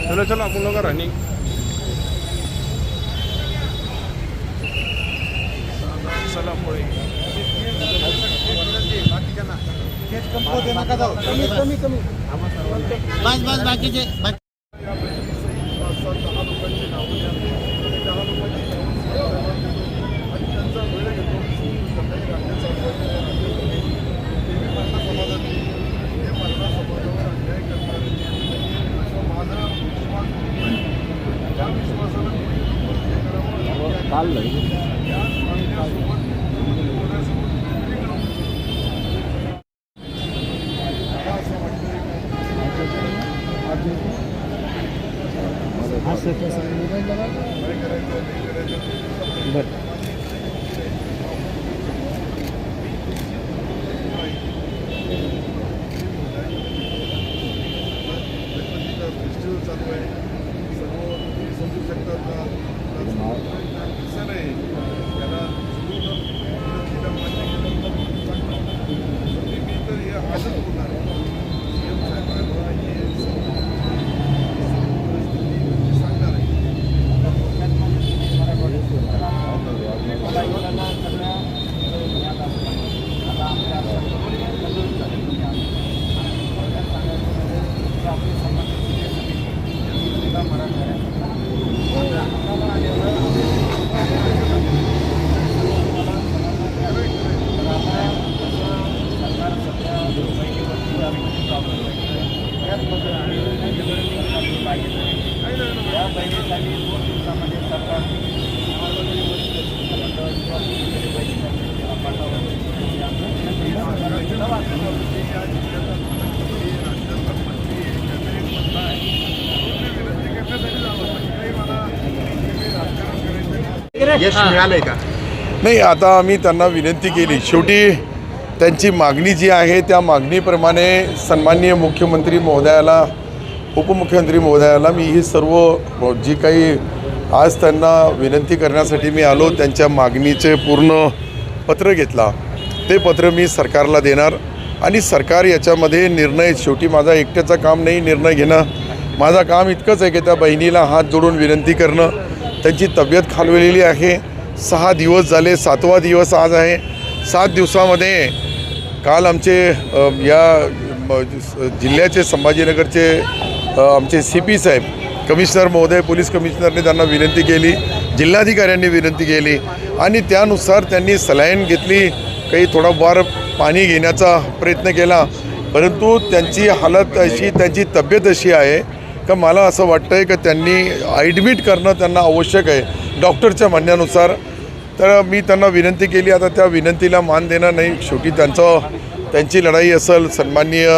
चलो चलो आपण लोग रनिंग चला पुढे बस बस बाकीचे यश मिळालंय का? नाही, आता आम्ही त्यांना विनंती केली. शेवटी त्यांची मागणी जी आहे त्या मागणीप्रमाणे सन्माननीय मुख्यमंत्री महोदयाला, उपमुख्यमंत्री महोदयाला मी ही सर्व जी काही आज त्यांना विनंती करण्यासाठी मी आलो, त्यांच्या मागणीचे पूर्ण पत्र घेतला. ते पत्र मी सरकारला देणार आणि सरकार याच्यामध्ये निर्णय, शेवटी माझा एकट्याचं काम नाही निर्णय घेणं. माझं काम इतकंच आहे की त्या बहिणीला हात जोडून विनंती करणं. त्यांची तब्येत खालवलेली आहे. 6 दिवस झाले, 7वा दिवस आज आहे. 7 दिवसामध्ये काल आमचे या जिल्ह्याचे संभाजीनगरचे आमचे CP साहेब, कमिशनर महोदय, पोलीस कमिशनरने त्यांना विनंती केली, जिल्हाधिकाऱ्यांनी विनंती केली आणि त्यानुसार त्यांनी सलाईन घेतली, काही थोडा वार पाणी घेण्याचा प्रयत्न केला. परंतु त्यांची हालत अशी, त्यांची तब्येत अशी आहे का मला असं वाटतं आहे की त्यांनी ॲडमिट करणं त्यांना आवश्यक आहे डॉक्टरच्या म्हणण्यानुसार. तर मी त्यांना विनंती केली. आता त्या विनंतीला मान देणार नाही. शेवटी त्यांची लढाई असेल. सन्माननीय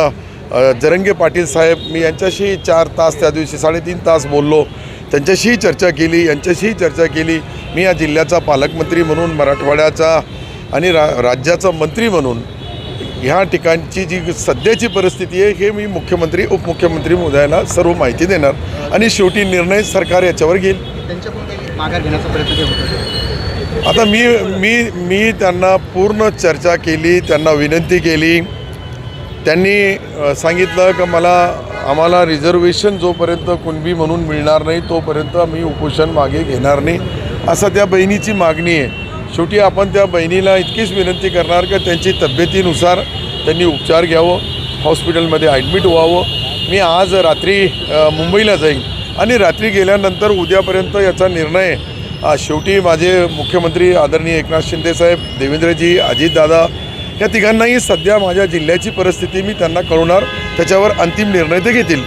जरंगे पाटील साहेब, मी यांच्याशी 4 तास त्या दिवशी 3.5 तास बोललो. त्यांच्याशीही चर्चा केली, यांच्याशीही चर्चा केली. मी या जिल्ह्याचा पालकमंत्री म्हणून, मराठवाड्याचा आणि राज्याचा मंत्री म्हणून ह्या ठिकाणची जी सध्याची परिस्थिती आहे हे मी मुख्यमंत्री, उपमुख्यमंत्री महोदयाला सर्व माहिती देणार आणि शेवटी निर्णय सरकार याच्यावर घेईल. त्यांच्याकडून माघार घेण्याचा प्रयत्न होतो. आता मी त्यांना पूर्ण चर्चा केली, त्यांना विनंती केली. त्यांनी सांगितलं की आम्हाला रिझर्वेशन जोपर्यंत कुणबी म्हणून मिळणार नाही तोपर्यंत मी उपोषण मागे घेणार नाही, असं त्या बहिणीची मागणी आहे. शेवटी आपण त्या बहिणीला इतकीच विनंती करणार की त्यांची तब्येतीनुसार त्यांनी उपचार घ्यावं, हॉस्पिटलमध्ये ॲडमिट व्हावं. मी आज रात्री मुंबईला जाईन आणि रात्री गेल्यानंतर उद्यापर्यंत याचा निर्णय शेवटी माझे मुख्यमंत्री आदरणीय एकनाथ शिंदेसाहेब, देवेंद्रजी, अजितदादा या तिघांनाही सध्या माझ्या जिल्ह्याची परिस्थिती मी त्यांना कळवणार, त्याच्यावर अंतिम निर्णय ते घेतील.